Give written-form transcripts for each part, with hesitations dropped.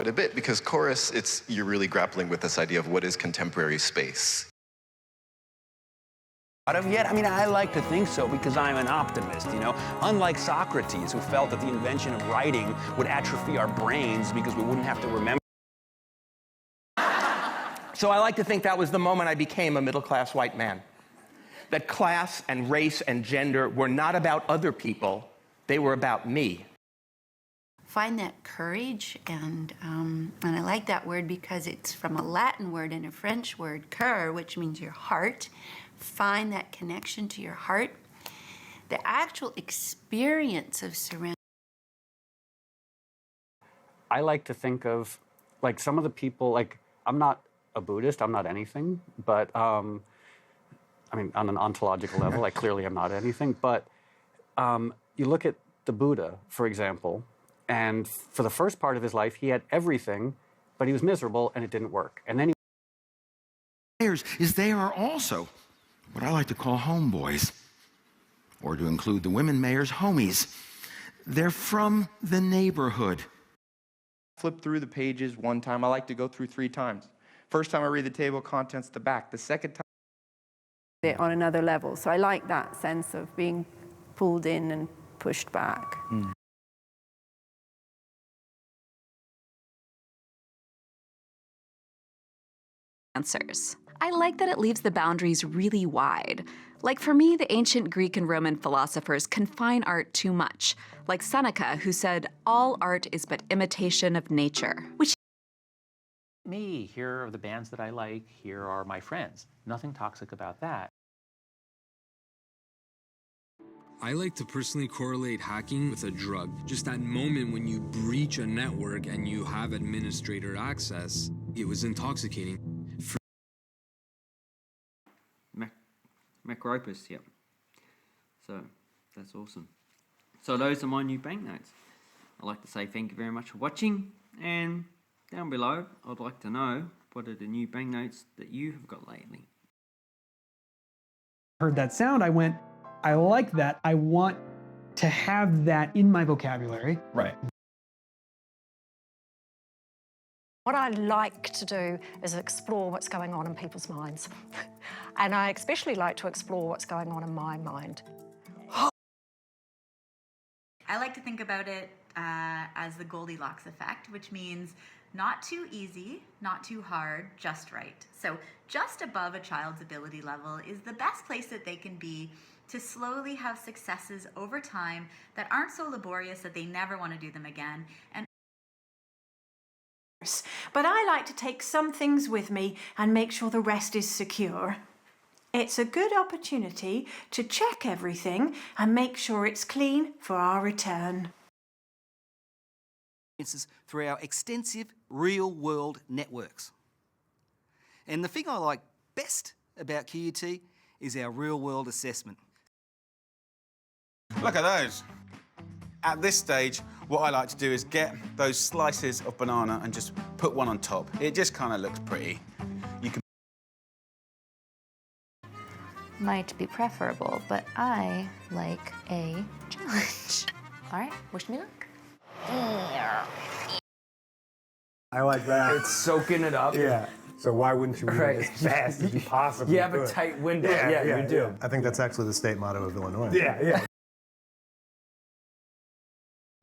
But a bit, because chorus, you're really grappling with this idea of what is contemporary space. Yet? I mean, I like to think so because I'm an optimist, you know? Unlike Socrates, who felt that the invention of writing would atrophy our brains because we wouldn't have to remember. So I like to think that was the moment I became a middle-class white man. That class and race and gender were not about other people, they were about me. Find that courage, and I like that word because it's from a Latin word and a French word, cœur, which means your heart. Find that connection to your heart. The actual experience of surrender. I like to think of, like, some of the people, like, I'm not a Buddhist, I'm not anything, but, I mean, on an ontological level, I clearly am not anything, but you look at the Buddha, for example, and for the first part of his life, he had everything, but he was miserable and it didn't work. And then he... Is they are also what I like to call homeboys, or to include the women mayors, homies. They're from the neighborhood. Flip through the pages one time. I like to go through 3 times. First time I read the table of contents, the back. The second time. On another level. So I like that sense of being pulled in and pushed back. Answers. I like that it leaves the boundaries really wide. Like for me, the ancient Greek and Roman philosophers confine art too much. Like Seneca, who said, all art is but imitation of nature, which me, here are the bands that I like, here are my friends. Nothing toxic about that. I like to personally correlate hacking with a drug. Just that moment when you breach a network and you have administrator access, it was intoxicating. Macropus, yep. So, that's awesome. So those are my new banknotes. I'd like to say thank you very much for watching, and down below, I'd like to know what are the new banknotes that you have got lately. Heard that sound, I went, I like that. I want to have that in my vocabulary. Right. What I like to do is explore what's going on in people's minds. And I especially like to explore what's going on in my mind. I like to think about it as the Goldilocks effect, which means not too easy, not too hard, just right. So just above a child's ability level is the best place that they can be to slowly have successes over time that aren't so laborious that they never want to do them again. And but I like to take some things with me and make sure the rest is secure. It's a good opportunity to check everything and make sure it's clean for our return. Through our extensive real-world networks. And the thing I like best about QUT is our real-world assessment. Look at those. At this stage, what I like to do is get those slices of banana and just put one on top. It just kind of looks pretty. You can... Might be preferable, but I like a challenge. All right, wish me luck. I like that. It's soaking it up. Yeah. So why wouldn't you read it as fast as you possibly You have could? a tight window. Yeah, you do. I think that's actually the state motto of Illinois. Yeah.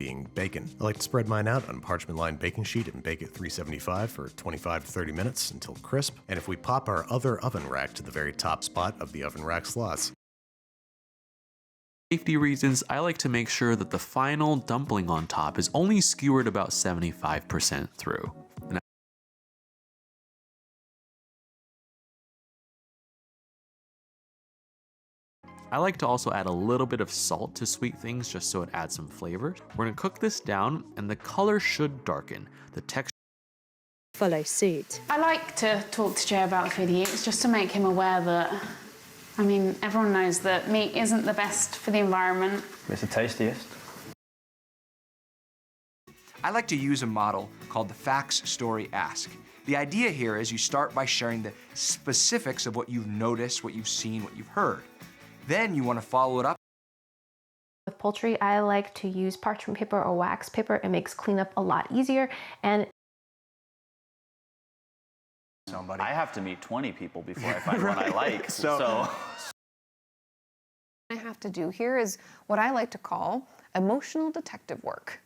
Being bacon. I like to spread mine out on parchment-lined baking sheet and bake at 375 for 25 to 30 minutes until crisp. And if we pop our other oven rack to the very top spot of the oven rack slots. Safety reasons, I like to make sure that the final dumpling on top is only skewered about 75% through. I like to also add a little bit of salt to sweet things just so it adds some flavor. We're gonna cook this down and the color should darken. The texture follow suit. I like to talk to Jay about food he eats just to make him aware that, I mean, everyone knows that meat isn't the best for the environment. It's the tastiest. I like to use a model called the Facts, Story, Ask. The idea here is you start by sharing the specifics of what you've noticed, what you've seen, what you've heard. Then you want to follow it up. With poultry, I like to use parchment paper or wax paper. It makes cleanup a lot easier, and somebody. I have to meet 20 people before I find one I like. So I have to do here is what I like to call emotional detective work.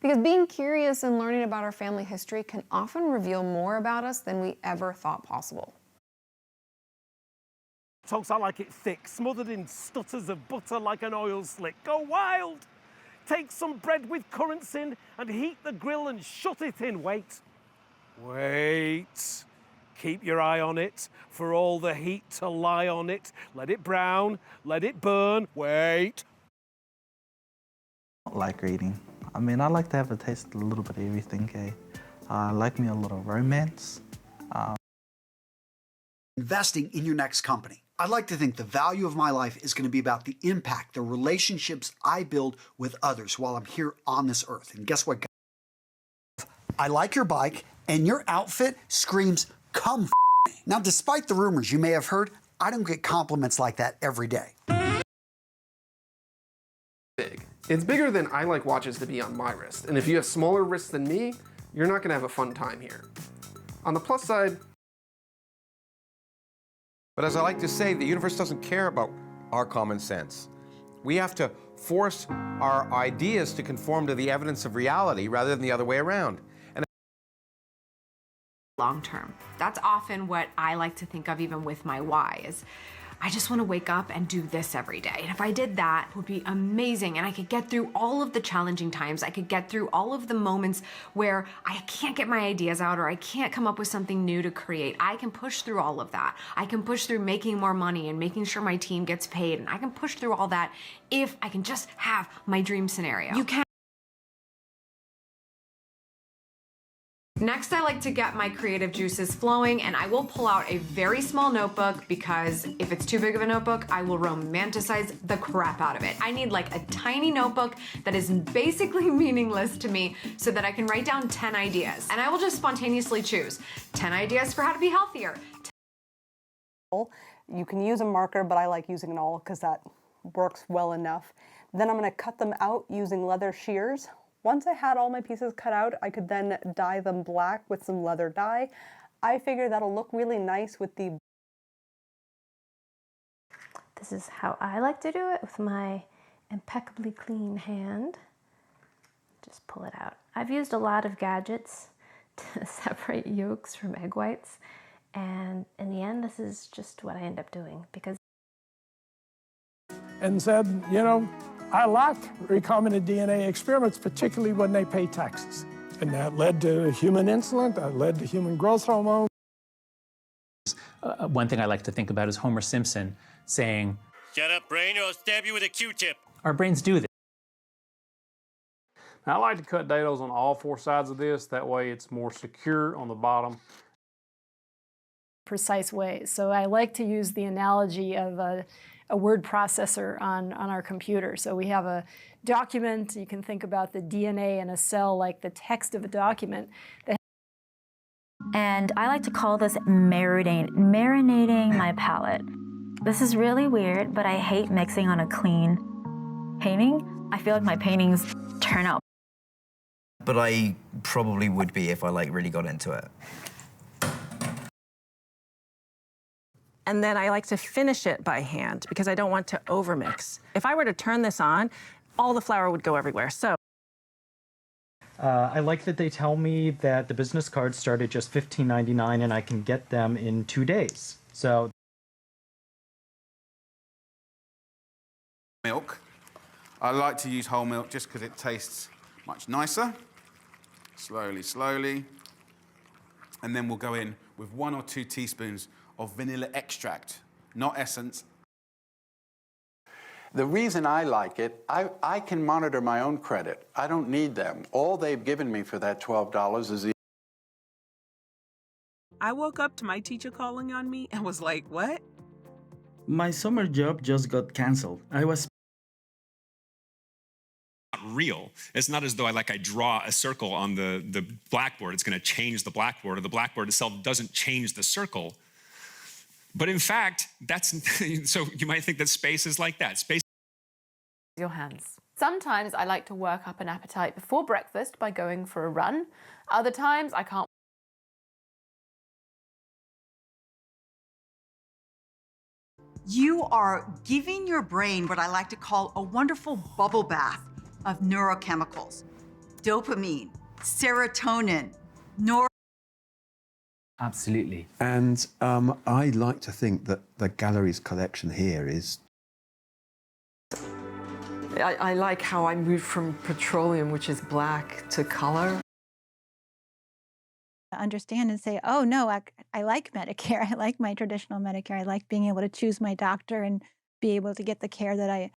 Because being curious and learning about our family history can often reveal more about us than we ever thought possible. Folks, I like it thick, smothered in stutters of butter like an oil slick. Go wild! Take some bread with currants in and heat the grill and shut it in. Wait. Wait. Keep your eye on it for all the heat to lie on it. Let it brown, let it burn. Wait. I like reading. I mean, I like to have a taste of a little bit of everything, okay? I like me a little romance. Investing in your next company. I'd like to think the value of my life is going to be about the impact, the relationships I build with others while I'm here on this earth. And guess what, guys? I like your bike, and your outfit screams, come me. Now, despite the rumors you may have heard, I don't get compliments like that every day. Big. It's bigger than I like watches to be on my wrist. And if you have smaller wrists than me, you're not gonna have a fun time here. On the plus side, but as I like to say, the universe doesn't care about our common sense. We have to force our ideas to conform to the evidence of reality rather than the other way around. And long term. That's often what I like to think of even with my why is I just want to wake up and do this every day. And if I did that, it would be amazing. And I could get through all of the challenging times. I could get through all of the moments where I can't get my ideas out or I can't come up with something new to create. I can push through all of that. I can push through making more money and making sure my team gets paid. And I can push through all that if I can just have my dream scenario. You can. Next, I like to get my creative juices flowing, and I will pull out a very small notebook because if it's too big of a notebook, I will romanticize the crap out of it. I need like a tiny notebook that is basically meaningless to me so that I can write down 10 ideas. And I will just spontaneously choose 10 ideas for how to be healthier. You can use a marker, but I like using an awl because that works well enough. Then I'm going to cut them out using leather shears. Once I had all my pieces cut out, I could then dye them black with some leather dye. I figure that'll look really nice with the... This is how I like to do it with my impeccably clean hand. Just pull it out. I've used a lot of gadgets to separate yolks from egg whites. And in the end, this is just what I end up doing because... And said, you know, I like recombinant DNA experiments, particularly when they pay taxes. And that led to human insulin, that led to human growth hormone. One thing I like to think about is Homer Simpson saying, "Shut up, brain, or I'll stab you with a Q-tip." Our brains do this. Now, I like to cut dados on all four sides of this. That way it's more secure on the bottom. Precise ways. So I like to use the analogy of a word processor on our computer. So we have a document, you can think about the DNA in a cell like the text of a document. And I like to call this marinating my palette. This is really weird, but I hate mixing on a clean painting. I feel like my paintings turn out. But I probably would be if I really got into it. And then I like to finish it by hand because I don't want to overmix. If I were to turn this on, all the flour would go everywhere. So I like that they tell me that the business cards start at just $15.99 and I can get them in 2 days. So milk. I like to use whole milk just because it tastes much nicer. Slowly, slowly. And then we'll go in with 1 or 2 teaspoons of vanilla extract, not essence. The reason I like it, I can monitor my own credit. I don't need them. All they've given me for that $12 is the... I woke up to my teacher calling on me and was like, what? My summer job just got canceled. I was real. It's not as though I draw a circle on the blackboard. It's going to change the blackboard, or the blackboard itself doesn't change the circle. But in fact, so you might think that space is like that. Space. Your hands. Sometimes I like to work up an appetite before breakfast by going for a run. Other times I can't You are giving your brain what I like to call a wonderful bubble bath of neurochemicals. Dopamine, serotonin, Absolutely. And I like to think that the gallery's collection here is... I like how I moved from petroleum, which is black, to color. Understand and say, oh no, I like Medicare. I like my traditional Medicare. I like being able to choose my doctor and be able to get the care that I